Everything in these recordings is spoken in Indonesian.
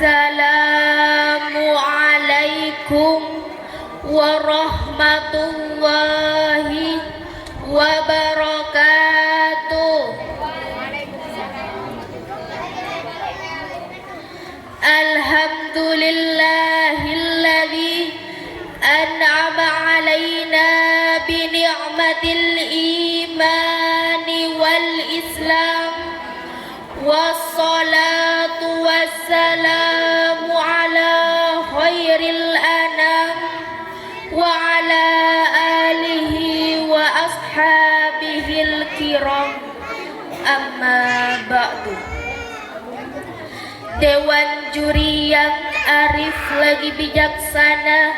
Assalamualaikum warahmatullahi wabarakatuh. Alhamdulillahilladzi an'ama 'alaina bi ni'matil imani wal islam. Wassalatu wassalamu ala khairil anam wa ala alihi wa ashabihil kiram, amma ba'du. Dewan juri yang arif lagi bijaksana,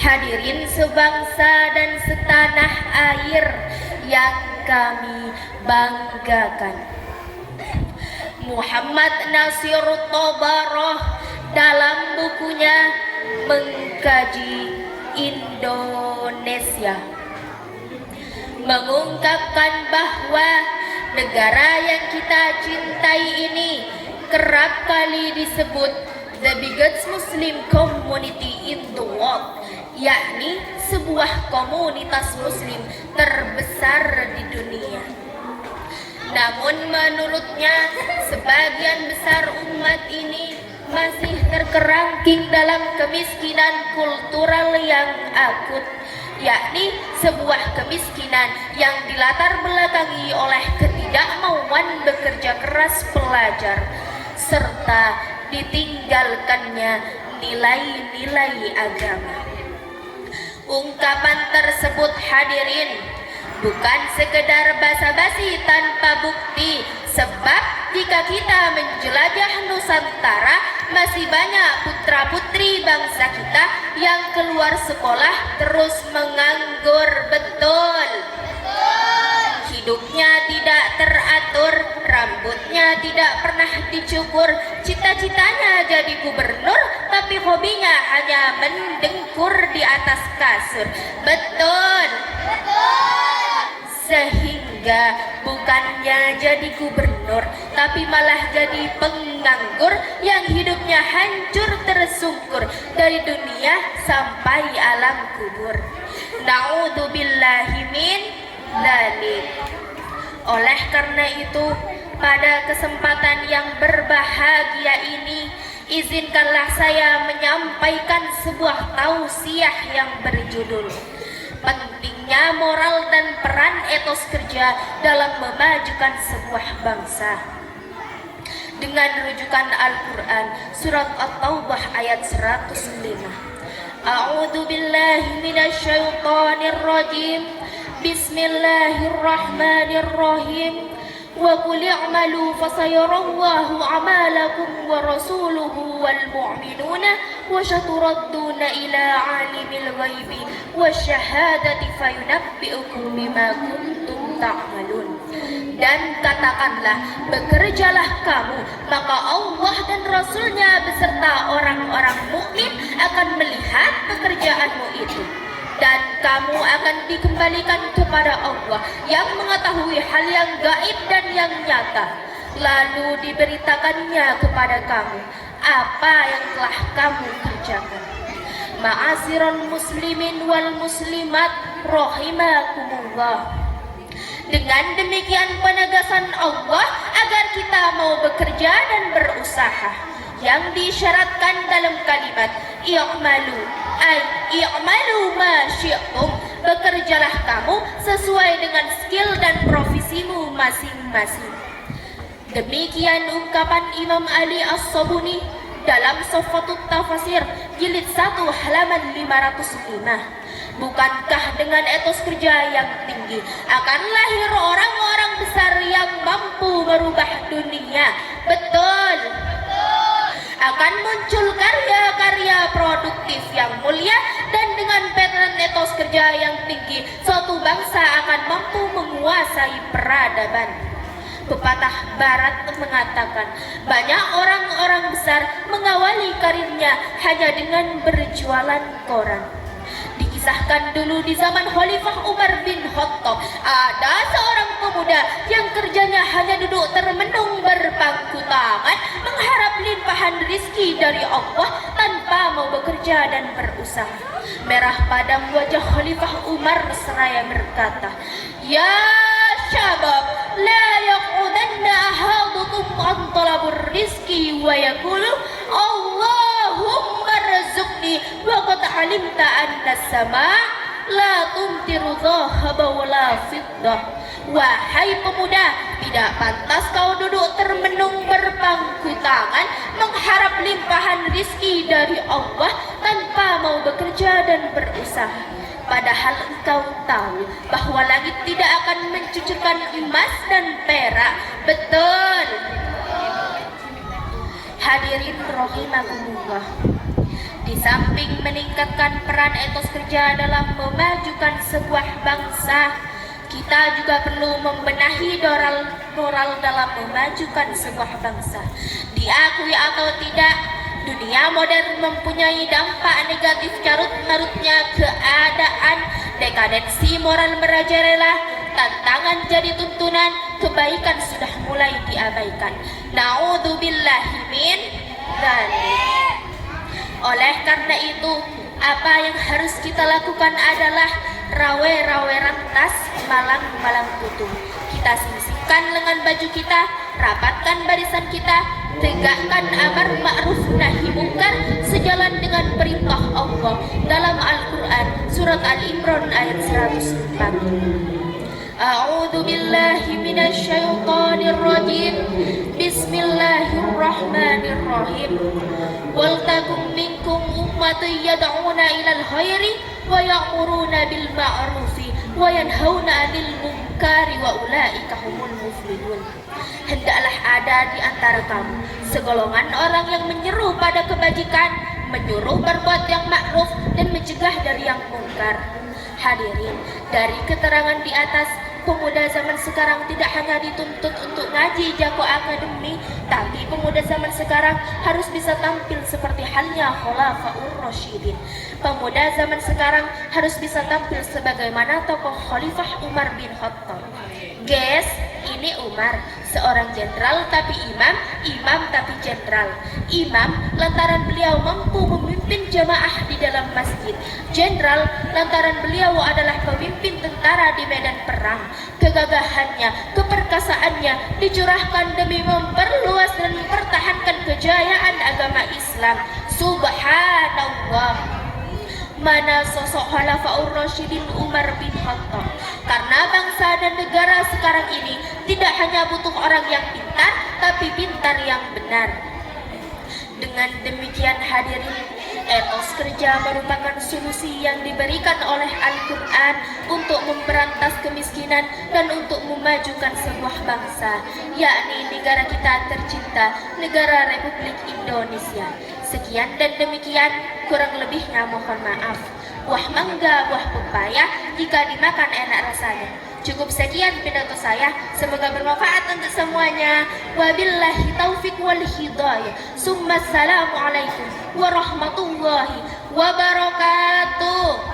hadirin sebangsa dan setanah air yang kami banggakan. Muhammad Nasir Tobaroh dalam bukunya Mengkaji Indonesia mengungkapkan bahwa negara yang kita cintai ini kerap kali disebut the biggest Muslim community in the world, yakni sebuah komunitas muslim terbesar di dunia. Namun menurutnya sebagian besar umat ini masih terkerangking dalam kemiskinan kultural yang akut, yakni sebuah kemiskinan yang dilatar belakangi oleh ketidakmauan bekerja keras pelajar serta ditinggalkannya nilai-nilai agama. Ungkapan tersebut, hadirin, bukan sekedar basa-basi tanpa bukti, sebab jika kita menjelajah Nusantara, masih banyak putra-putri bangsa kita yang keluar sekolah terus menganggur. Betul. Hidupnya tidak teratur, rambutnya tidak pernah dicukur, cita-citanya jadi gubernur, tapi hobinya hanya mendengkur di atas kasur. Betul. Sehingga bukannya jadi gubernur, tapi malah jadi penganggur yang hidupnya hancur tersungkur dari dunia sampai alam kubur. Na'udzubillahi min dzalik. Oleh karena itu, pada kesempatan yang berbahagia ini, izinkanlah saya menyampaikan sebuah tausiah yang berjudul pentingnya moral dan peran etos kerja dalam memajukan sebuah bangsa. Dengan rujukan Al-Quran, surat At-Taubah ayat 105. A'udzu billahi minasyaitonir rajim. Bismillahirrahmanirrahim. Wa qul i'malu fasayarallahu 'amalakum wa rasuluhu wal mu'minuna wa saturadduna ila 'alimil ghaibi wasyahadati fayunabbi'ukum bima kuntum ta'malun. Dan katakanlah, bekerjalah kamu, maka Allah dan Rasulnya beserta orang-orang mukmin akan melihat pekerjaanmu itu, dan kamu akan dikembalikan kepada Allah yang mengetahui hal yang gaib dan yang nyata, lalu diberitakannya kepada kamu apa yang telah kamu kerjakan. Ma'asyiral muslimin wal muslimat rahimakumullah. Dengan demikian penegasan Allah agar kita mau bekerja dan berusaha yang disyaratkan dalam kalimat i'malu, i'malu ma syi'tum, bekerjalah kamu sesuai dengan skill dan profesimu masing-masing. Demikian ungkapan Imam Ali As-Sabuni dalam Soffatut Tafasir jilid 1 halaman 505. Bukankah dengan etos kerja yang tinggi akan lahir orang-orang besar yang mampu merubah dunia? Betul. Akan muncul karya-karya produktif yang mulia, dan dengan pattern etos kerja yang tinggi, suatu bangsa akan mampu menguasai peradaban. Pepatah Barat mengatakan, banyak orang-orang besar mengawali karirnya hanya dengan berjualan koran. Kisahkan dulu di zaman Khalifah Umar bin Khattab, ada seorang pemuda yang kerjanya hanya duduk termenung berpangku tangan, mengharap limpahan rizki dari Allah tanpa mau bekerja dan berusaha. Merah padam wajah Khalifah Umar seraya berkata, "Ya syabab, la yaqudanna ahadukum an talabur rizki wa yaqulu Allahumma rizqni wa qad alimta anna sama' la tumtiru dhahaba wa la fiddah." Wahai pemuda, tidak pantas kau duduk termenung berpangku tangan mengharap limpahan rizki dari Allah tanpa mau bekerja dan berusaha. Padahal engkau tahu bahwa langit tidak akan mencucurkan emas dan perak. Betul. Hadirin rahimakumullah. Di samping meningkatkan peran etos kerja dalam memajukan sebuah bangsa, kita juga perlu membenahi moral dalam memajukan sebuah bangsa. Diakui atau tidak, dunia modern mempunyai dampak negatif carut-marutnya keadaan, dekadensi moral merajalela, tantangan jadi tuntunan, kebaikan sudah mulai diabaikan. Na'udzubillahi min dzalik. Oleh karena itu, apa yang harus kita lakukan adalah rawe-rawe rantas, malang-malang putu. Kita sisihkan lengan baju kita, rapatkan barisan kita, tegakkan amar ma'ruf nahi mungkar sejalan dengan perintah Allah dalam Al-Quran surat Al-Imran ayat 104. A'udzu billahi minasy syaithanir rajim. Bismillahirrahmanirrahim. Wal takum minkum ummatun yad'una ilal khairi wa ya'muruna bil ma'rufi wa yanhauna 'anil munkari wa ulaika humul muflihun. Hendaklah ada di antara kamu segolongan orang yang menyeru pada kebajikan, menyuruh berbuat yang ma'ruf dan mencegah dari yang mungkar. Hadirin, dari keterangan di atas, pemuda zaman sekarang tidak hanya dituntut untuk ngaji jago akademi, tapi pemuda zaman sekarang harus bisa tampil seperti halnya Khulafaur Rasyidin. Pemuda zaman sekarang harus bisa tampil sebagaimana tokoh Khalifah Umar bin Khattab. Guys, ini Umar, seorang jenderal tapi imam, imam tapi jenderal. Imam lantaran beliau mampu memimpin jamaah di dalam masjid. Jenderal lantaran beliau adalah pemimpin tentara di medan perang. Kegagahannya, keperkasaannya dicurahkan demi memperluas dan mempertahankan kejayaan agama Islam. Subhanallah. Mana sosok Khulafaur Rasyidin Umar bin Khattab. Karena bangsa dan negara sekarang ini tidak hanya butuh orang yang pintar, tapi pintar yang benar. Dengan demikian hadirin, etos kerja merupakan solusi yang diberikan oleh Al-Quran untuk memberantas kemiskinan dan untuk memajukan sebuah bangsa, yakni negara kita tercinta, negara Republik Indonesia. Sekian dan demikian, kurang lebihnya mohon maaf. Buah mangga, buah pepaya, jika dimakan enak rasanya. Cukup sekian pidato saya, semoga bermanfaat untuk semuanya. Wabillahi taufiq wal hidayah. Assalamualaikum warahmatullahi wabarakatuh.